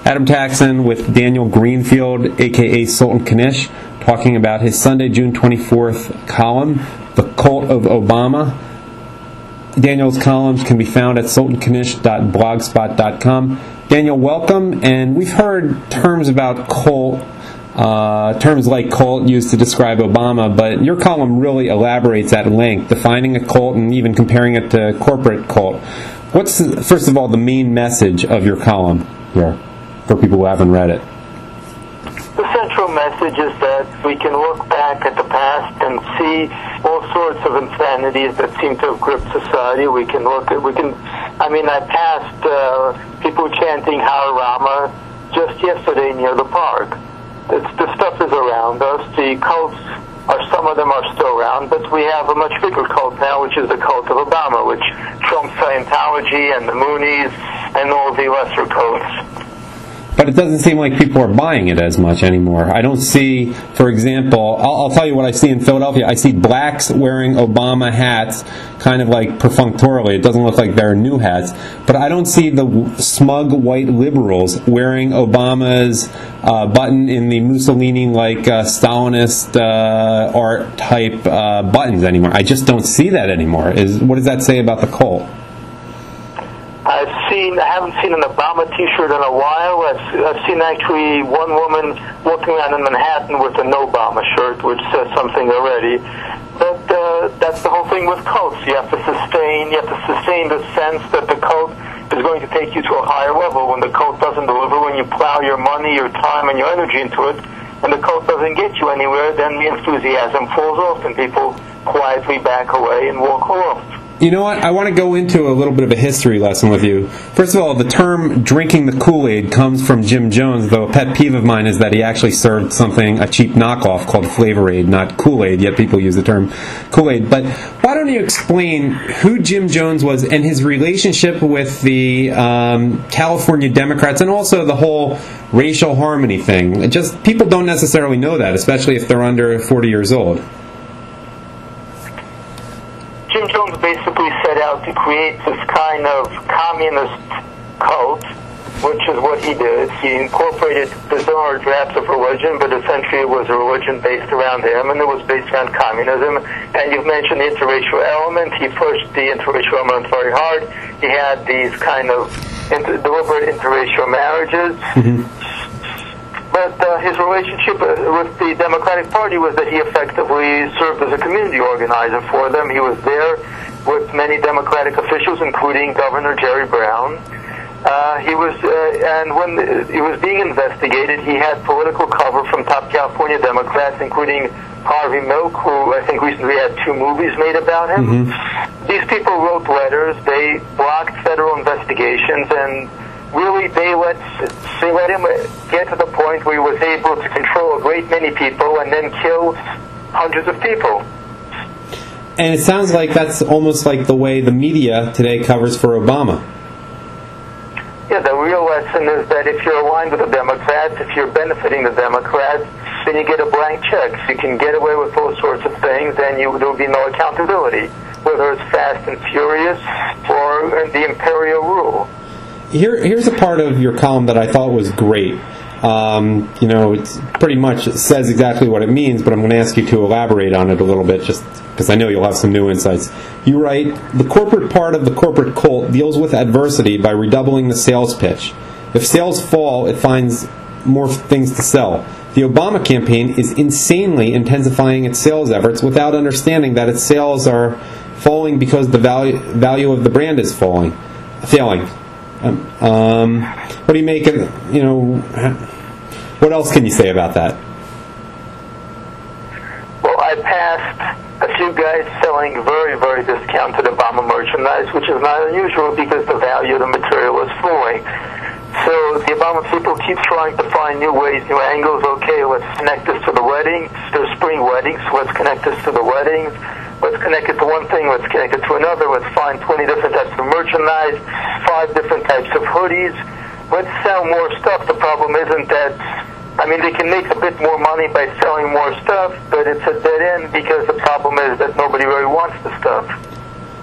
Adam Taxin with Daniel Greenfield, a.k.a. Sultan Knish, talking about his Sunday, June 24th column, The Cult of Obama. Daniel's columns can be found at sultanknish.blogspot.com. Daniel, welcome. And we've heard terms about cult, terms like cult used to describe Obama, but your column really elaborates at length, defining a cult and even comparing it to corporate cult. What's, first of all, the main message of your column here for people who haven't read it? The central message is that we can look back at the past and see all sorts of insanities that seem to have gripped society. I passed people chanting Har Rama just yesterday near the park. The stuff is around us. The cults some of them are still around, but we have a much bigger cult now, which is the cult of Obama, which trumps Scientology and the Moonies and all the lesser cults. But it doesn't seem like people are buying it as much anymore. I don't see, for example, I'll tell you what I see in Philadelphia. I see blacks wearing Obama hats kind of like perfunctorily. It doesn't look like they're new hats. But I don't see the smug white liberals wearing Obama's button in the Mussolini-like Stalinist art type buttons anymore. I just don't see that anymore. What does that say about the cult? I haven't seen an Obama T-shirt in a while. I've seen actually one woman walking around in Manhattan with an Obama shirt, which says something already. But that's the whole thing with cults. You have to sustain the sense that the cult is going to take you to a higher level. When the cult doesn't deliver, when you plow your money, your time, and your energy into it, and the cult doesn't get you anywhere, then the enthusiasm falls off, and people quietly back away and walk off. You know what? I want to go into a little bit of a history lesson with you. First of all, the term drinking the Kool-Aid comes from Jim Jones, though a pet peeve of mine is that he actually served a cheap knockoff called Flavor Aid, not Kool-Aid, yet people use the term Kool-Aid. But why don't you explain who Jim Jones was and his relationship with the California Democrats and also the whole racial harmony thing? People don't necessarily know that, especially if they're under 40 years old. Jim Jones basically set out to create this kind of communist cult, which is what he did. He incorporated bizarre drafts of religion, but essentially it was a religion based around him, and it was based around communism. And you've mentioned the interracial element. He pushed the interracial element very hard. He had these kind of deliberate interracial marriages. Mm-hmm. But his relationship with the Democratic Party was that he effectively served as a community organizer for them. He was there with many Democratic officials, including Governor Jerry Brown. And when he was being investigated, he had political cover from top California Democrats, including Harvey Milk, who I think recently had 2 movies made about him. Mm-hmm. These people wrote letters. They blocked federal investigations, and really, they let him get to the point where he was able to control a great many people and then kill hundreds of people. And it sounds like that's almost like the way the media today covers for Obama. Yeah, the real lesson is that if you're aligned with the Democrats, if you're benefiting the Democrats, then you get a blank check. So you can get away with all sorts of things, and there will be no accountability, whether it's Fast and Furious or the Imperial rule. Here's a part of your column that I thought was great. It's pretty much says exactly what it means, but I'm going to ask you to elaborate on it a little bit, just because I know you'll have some new insights. You write, the corporate part of the corporate cult deals with adversity by redoubling the sales pitch. If sales fall, it finds more things to sell. The Obama campaign is insanely intensifying its sales efforts without understanding that its sales are falling because the value of the brand is failing. What do you make of, what else can you say about that? Well, I passed a few guys selling very, very discounted Obama merchandise, which is not unusual because the value of the material is falling. So the Obama people keep trying to find new ways, new angles. Okay, let's connect this to the weddings. There's spring weddings, so let's connect this to the weddings. Let's connect it to one thing, let's connect it to another. Let's find 20 different types of merchandise, 5 different types of hoodies. Let's sell more stuff. The problem isn't that, they can make a bit more money by selling more stuff, but it's a dead end because the problem is that nobody really wants the stuff.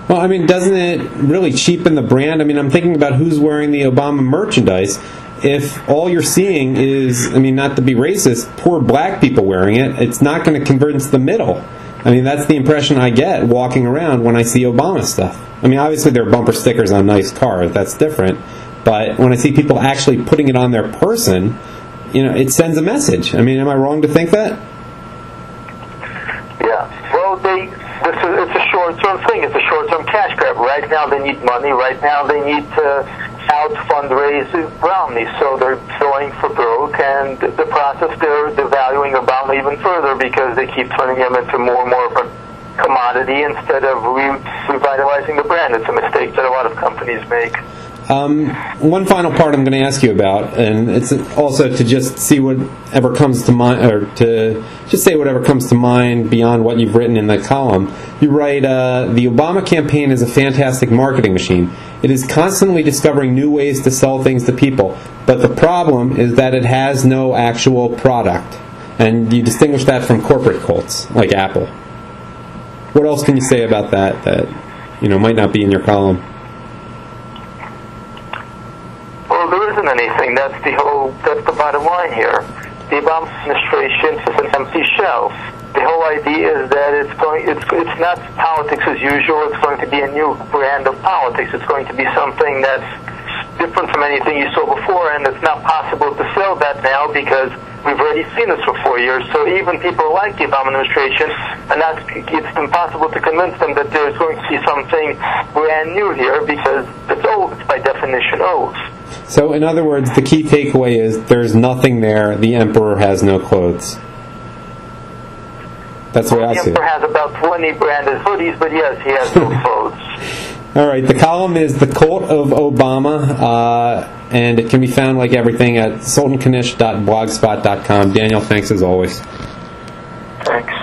Well, doesn't it really cheapen the brand? I'm thinking about who's wearing the Obama merchandise. if all you're seeing is, I mean, not to be racist, poor black people wearing it, it's not going to convince the middle. I mean, that's the impression I get walking around when I see Obama stuff. I mean, obviously there are bumper stickers on nice cars, that's different. But when I see people actually putting it on their person, it sends a message. I mean, am I wrong to think that? Yeah. Well, it's a short-term thing. It's a short-term cash grab. Right now they need money. Right now they need to out-fundraise Romney. So they're going for broke, and the process they're devaluing Obama even further because they keep turning him into more and more of a commodity instead of revitalizing the brand. It's a mistake that a lot of companies make. One final part I'm going to ask you about, and it's also to just see whatever comes to mind, or to just say whatever comes to mind beyond what you've written in the column. You write, the Obama campaign is a fantastic marketing machine. It is constantly discovering new ways to sell things to people, but the problem is that it has no actual product. And you distinguish that from corporate cults, like Apple. What else can you say about that might not be in your column? Well, there isn't anything. That's the bottom line here. The Obama administration is an empty shell. The whole idea is that it's not politics as usual. It's going to be a new brand of politics. It's going to be something that's different from anything you saw before, and it's not possible to sell that now because we've already seen this for 4 years. So even people like the Obama administration, it's impossible to convince them that there's going to be something brand new here because it's old. It's by definition old. So, in other words, the key takeaway is there's nothing there. The emperor has no clothes. That's the way I see it. The emperor has about 20 branded hoodies, but yes, he has no clothes. All right, the column is The Cult of Obama, and it can be found, like everything, at sultanknish.blogspot.com. Daniel, thanks as always. Thanks.